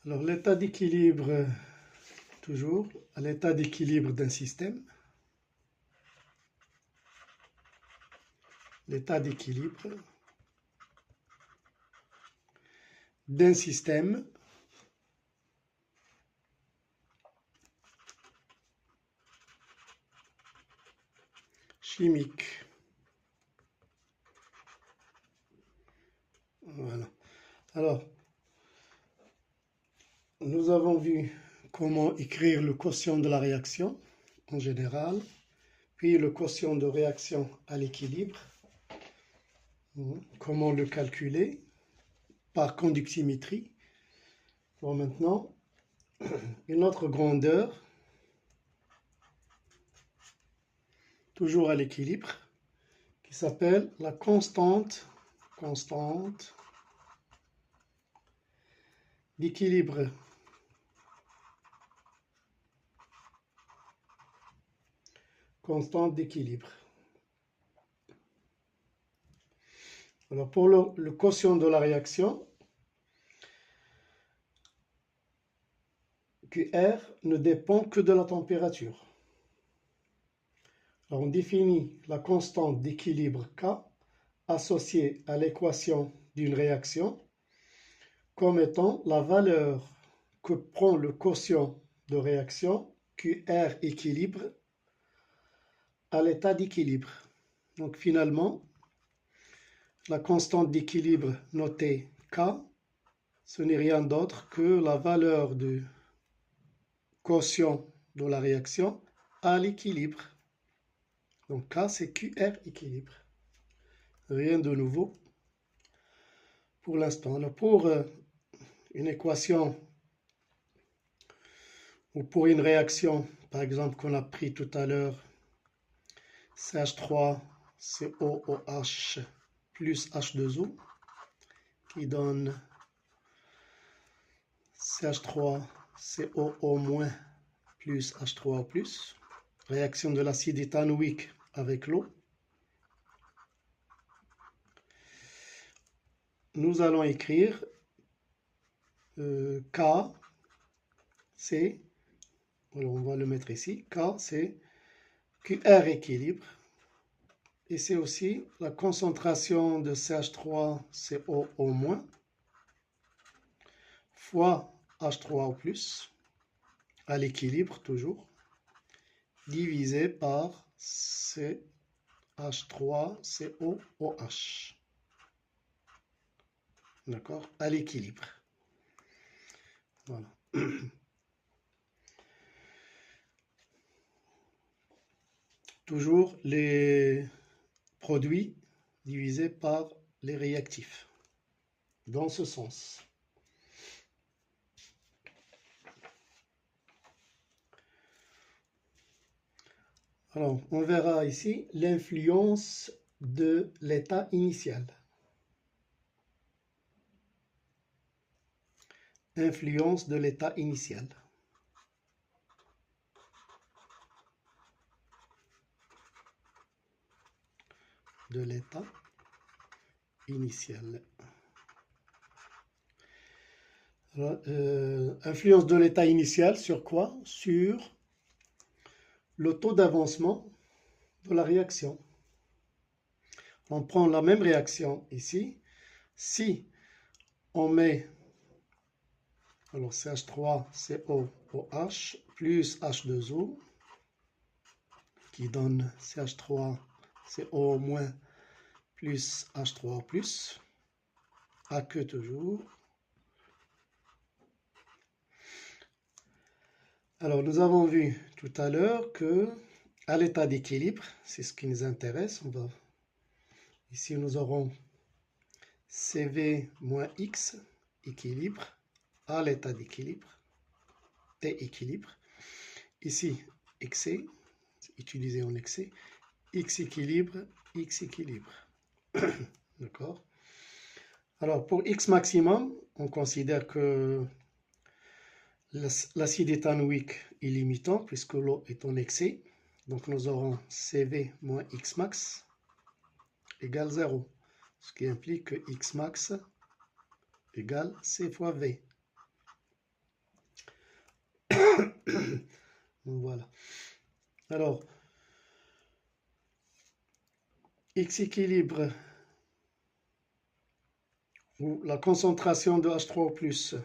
Alors, l'état d'équilibre, toujours, à l'état d'équilibre d'un système. L'état d'équilibre d'un système chimique. Voilà. Alors, nous avons vu comment écrire le quotient de la réaction en général, puis le quotient de réaction à l'équilibre. Comment le calculer par conductimétrie. Bon, maintenant, une autre grandeur, toujours à l'équilibre, qui s'appelle la constante d'équilibre. Constante d'équilibre. Alors, pour le quotient de la réaction, QR ne dépend que de la température. Alors, on définit la constante d'équilibre K associée à l'équation d'une réaction comme étant la valeur que prend le quotient de réaction QR équilibre à l'état d'équilibre. Donc finalement, la constante d'équilibre notée K, ce n'est rien d'autre que la valeur du quotient de la réaction à l'équilibre. Donc K, c'est QR équilibre. Rien de nouveau pour l'instant. Alors pour une équation ou pour une réaction, par exemple, qu'on a pris tout à l'heure, CH3COOH plus H2O, qui donne CH3COO- plus H3O+, réaction de l'acide éthanoïque avec l'eau. Nous allons écrire K, c'est, alors on va le mettre ici, K, c'est QR équilibre, et c'est aussi la concentration de CH3COO- fois H3O+, à l'équilibre toujours, divisé par CH3COOH. D'accord? À l'équilibre. Voilà. Toujours les produits divisés par les réactifs. Dans ce sens. Alors, on verra ici l'influence de l'état initial. Influence de l'état initial. De l'état initial. Alors, influence de l'état initial sur quoi? Sur le taux d'avancement de la réaction. On prend la même réaction ici. Si on met alors CH3COOH plus H2O qui donne CH3CO- plus H3O+, aqueux toujours. Alors nous avons vu tout à l'heure que à l'état d'équilibre, c'est ce qui nous intéresse, ici nous aurons CV moins X équilibre à l'état d'équilibre, T équilibre. Ici, excès, utilisé en excès, X équilibre, X équilibre. D'accord? Alors, pour X maximum, on considère que l'acide éthanoïque est limitant puisque l'eau est en excès. Donc, nous aurons CV moins X max égale 0. Ce qui implique que X max égale C fois V. Voilà. Alors, X équilibre, ou la concentration de H3O+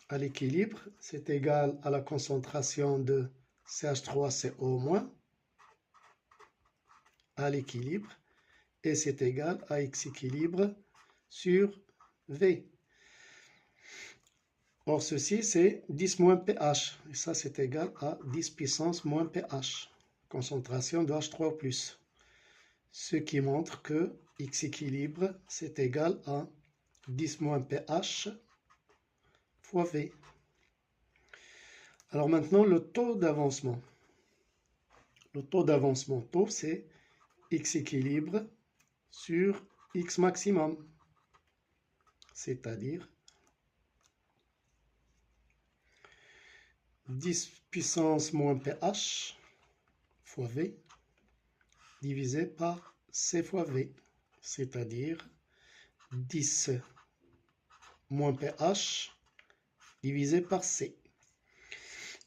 à l'équilibre, c'est égal à la concentration de CH3CO- à l'équilibre, et c'est égal à X équilibre sur V. Or, ceci, c'est 10 moins pH, et ça, c'est égal à 10 puissance moins pH, concentration de H3O+. Ce qui montre que X équilibre, c'est égal à 10 moins pH fois V. Alors maintenant, le taux d'avancement. Le taux d'avancement, taux, c'est X équilibre sur X maximum, c'est-à-dire 10 puissance moins pH fois V divisé par C fois V, c'est-à-dire 10 moins pH divisé par C.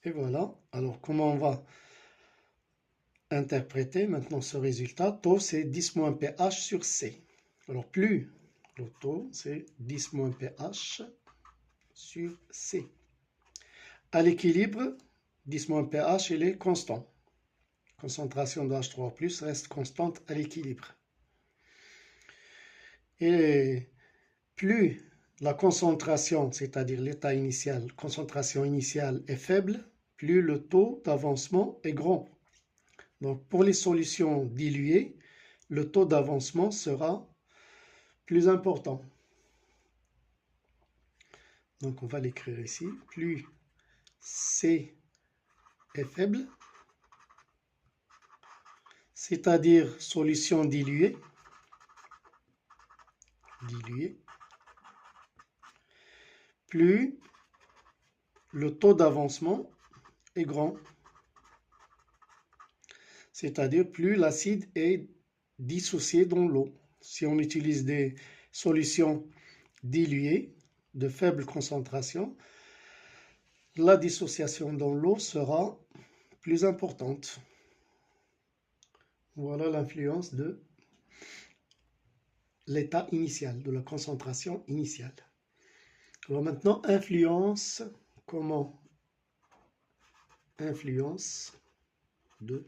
Et voilà, alors comment on va interpréter maintenant ce résultat? Taux, c'est 10 moins pH sur C. Alors plus le taux, c'est 10 moins pH sur C. À l'équilibre, 10 moins pH, il est constant. Concentration de H3O+ reste constante à l'équilibre. Et plus la concentration, c'est-à-dire l'état initial, concentration initiale est faible, plus le taux d'avancement est grand. Donc pour les solutions diluées, le taux d'avancement sera plus important. Donc on va l'écrire ici. Plus C est faible, c'est-à-dire solution diluée, plus le taux d'avancement est grand, c'est-à-dire plus l'acide est dissocié dans l'eau. Si on utilise des solutions diluées de faible concentration, la dissociation dans l'eau sera plus importante. Voilà l'influence de l'état initial, de la concentration initiale. Alors maintenant, influence, comment? Influence de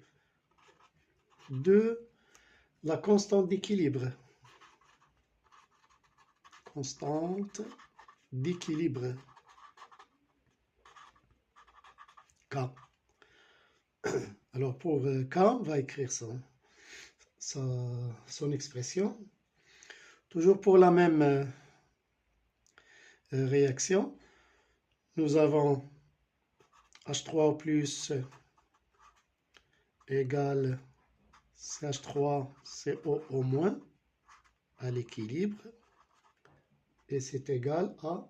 la constante d'équilibre. Constante d'équilibre. K. Alors pour K, on va écrire son expression. Toujours pour la même réaction, nous avons H3O+ égale CH3CO- à l'équilibre, et c'est égal à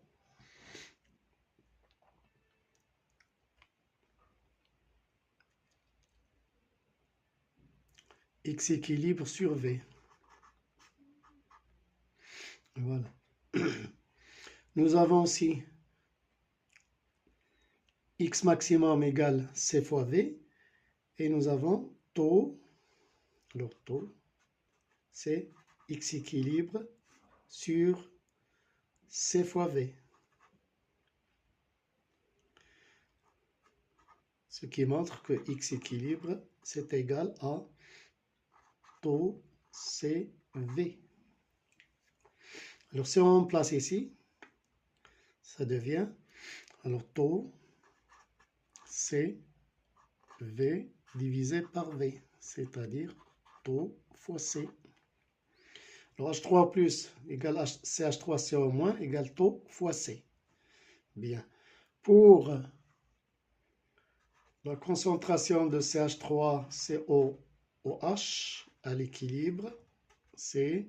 X équilibre sur V. Voilà. Nous avons aussi X maximum égale C fois V, et nous avons taux, alors taux, c'est X équilibre sur C fois V. Ce qui montre que X équilibre, c'est égal à taux CV. Alors si on remplace ici, ça devient, alors taux CV divisé par V, c'est-à-dire taux fois C. Alors H3+ égale CH3CO- égale taux fois C. Bien. Pour la concentration de CH3COOH à l'équilibre, c'est,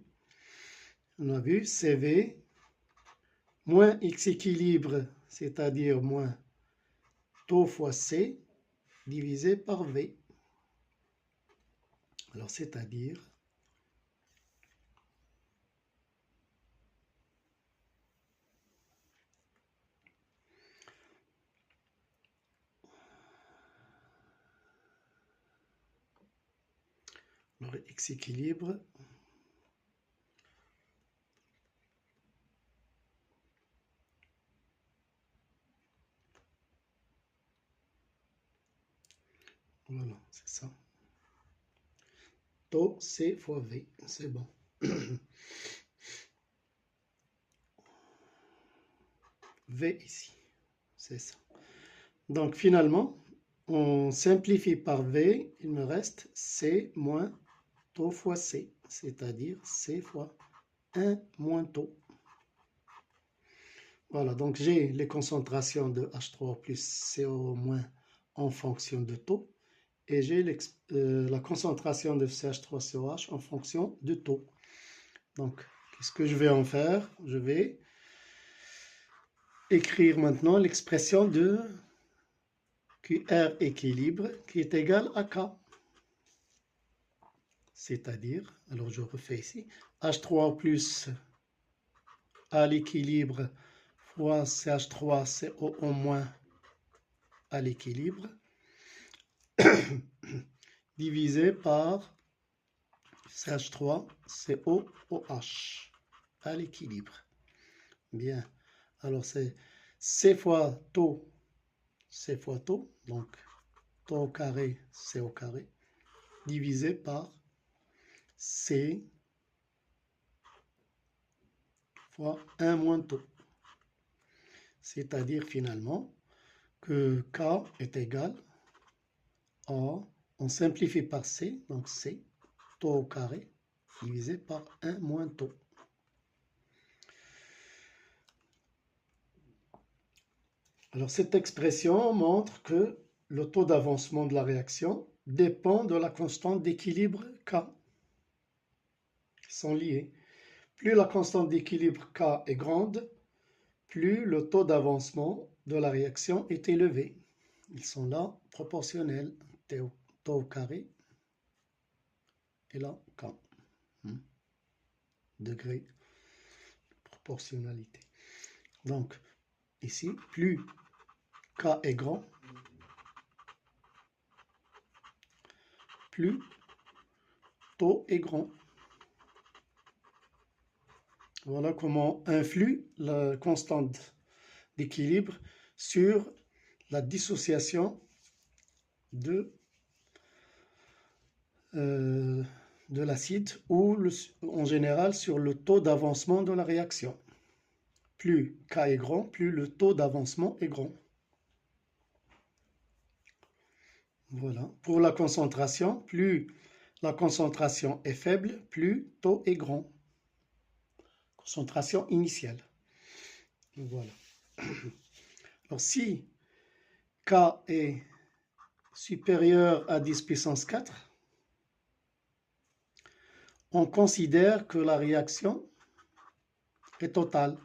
on a vu, CV moins X équilibre, c'est-à-dire moins taux fois C, divisé par V. Alors, c'est-à-dire Alors, x équilibre. Voilà, c'est ça. Taux C fois V, c'est bon. V ici, c'est ça. Donc finalement, on simplifie par V, il me reste C moins taux fois C, c'est-à-dire C fois 1 moins taux. Voilà, donc j'ai les concentrations de H3 plus CO- en fonction de taux. Et j'ai la concentration de CH3COH en fonction du taux. Donc, qu'est-ce que je vais en faire? Je vais écrire maintenant l'expression de QR équilibre qui est égale à K. C'est-à-dire, alors je refais ici, H3 plus à l'équilibre fois CH3CO au moins à l'équilibre divisé par CH3COOH à l'équilibre. Bien. Alors c'est C fois taux, donc taux au carré, C au carré, divisé par C fois 1 moins taux. C'est-à-dire finalement que K est égal à, on simplifie par C, donc C, taux au carré, divisé par 1 moins taux. Alors cette expression montre que le taux d'avancement de la réaction dépend de la constante d'équilibre K. Ils sont liés. Plus la constante d'équilibre K est grande, plus le taux d'avancement de la réaction est élevé. Ils sont là proportionnels. Taux au carré et là K. Degré proportionnalité. Donc ici, plus K est grand, plus taux est grand. Voilà comment influe la constante d'équilibre sur la dissociation de l'acide ou en général sur le taux d'avancement de la réaction. Plus K est grand, plus le taux d'avancement est grand. Voilà. Pour la concentration, plus la concentration est faible, plus taux est grand. Concentration initiale. Voilà. Alors si K est supérieur à 10 puissance 4, on considère que la réaction est totale.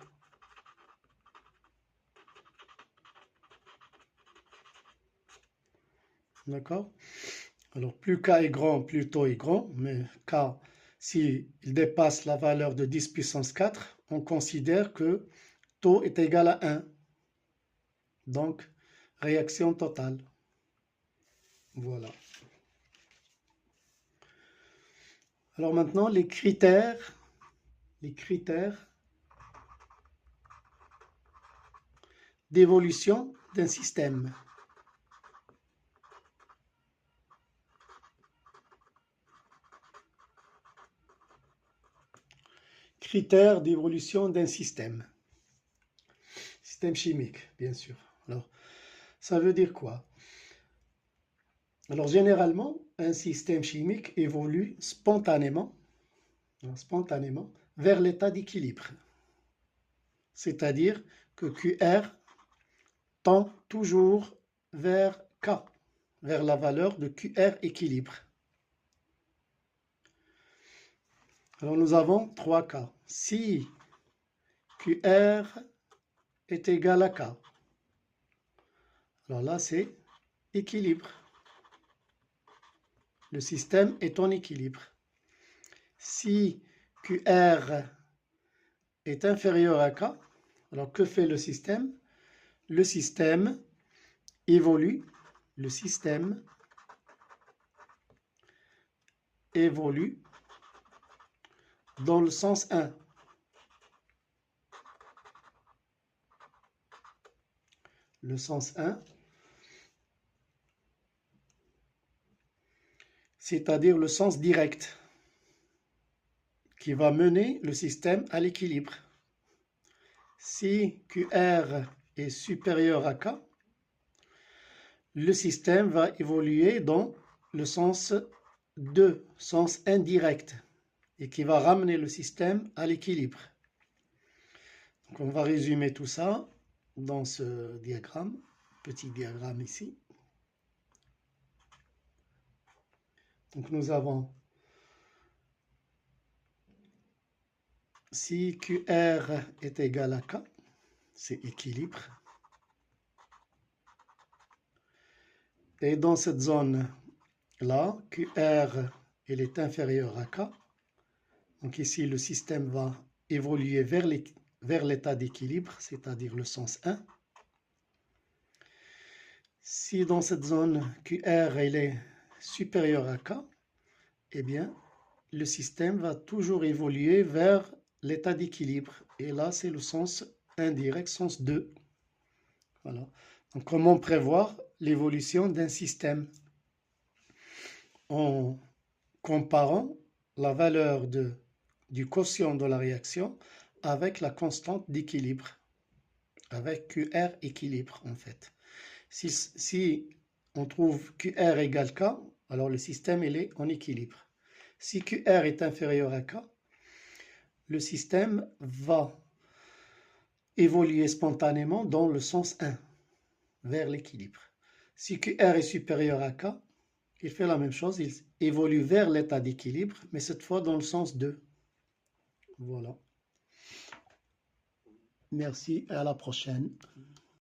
D'accord? Alors, plus K est grand, plus taux est grand, mais K, s'il dépasse la valeur de 10 puissance 4, on considère que taux est égal à 1. Donc, réaction totale. Voilà. Alors maintenant, les critères d'évolution d'un système. Critères d'évolution d'un système. Système chimique, bien sûr. Alors, ça veut dire quoi? Alors, généralement, un système chimique évolue spontanément vers l'état d'équilibre. C'est-à-dire que QR tend toujours vers K, vers la valeur de QR équilibre. Alors nous avons 3 cas. Si QR est égal à K, alors là c'est équilibre. Le système est en équilibre. Si QR est inférieur à K, alors que fait le système? Le système évolue évolue dans le sens 1. Le sens 1, c'est-à-dire le sens direct qui va mener le système à l'équilibre. Si QR est supérieur à K, le système va évoluer dans le sens 2, sens indirect, et qui va ramener le système à l'équilibre. Donc on va résumer tout ça dans ce diagramme, petit diagramme ici. Donc nous avons si QR est égal à K, c'est équilibre. Et dans cette zone-là, QR elle est inférieure à K. Donc ici, le système va évoluer vers l'état d'équilibre, c'est-à-dire le sens 1. Si dans cette zone QR elle est supérieure à K, eh bien, le système va toujours évoluer vers l'état d'équilibre. Et là, c'est le sens indirect, sens 2. Voilà. Donc, comment prévoir l'évolution d'un système? En comparant la valeur du quotient de la réaction avec la constante d'équilibre, avec QR équilibre en fait. Si on trouve QR égale K, alors le système il est en équilibre. Si QR est inférieur à K, le système va évoluer spontanément dans le sens 1, vers l'équilibre. Si QR est supérieur à K, il fait la même chose, il évolue vers l'état d'équilibre, mais cette fois dans le sens 2. Voilà. Merci et à la prochaine.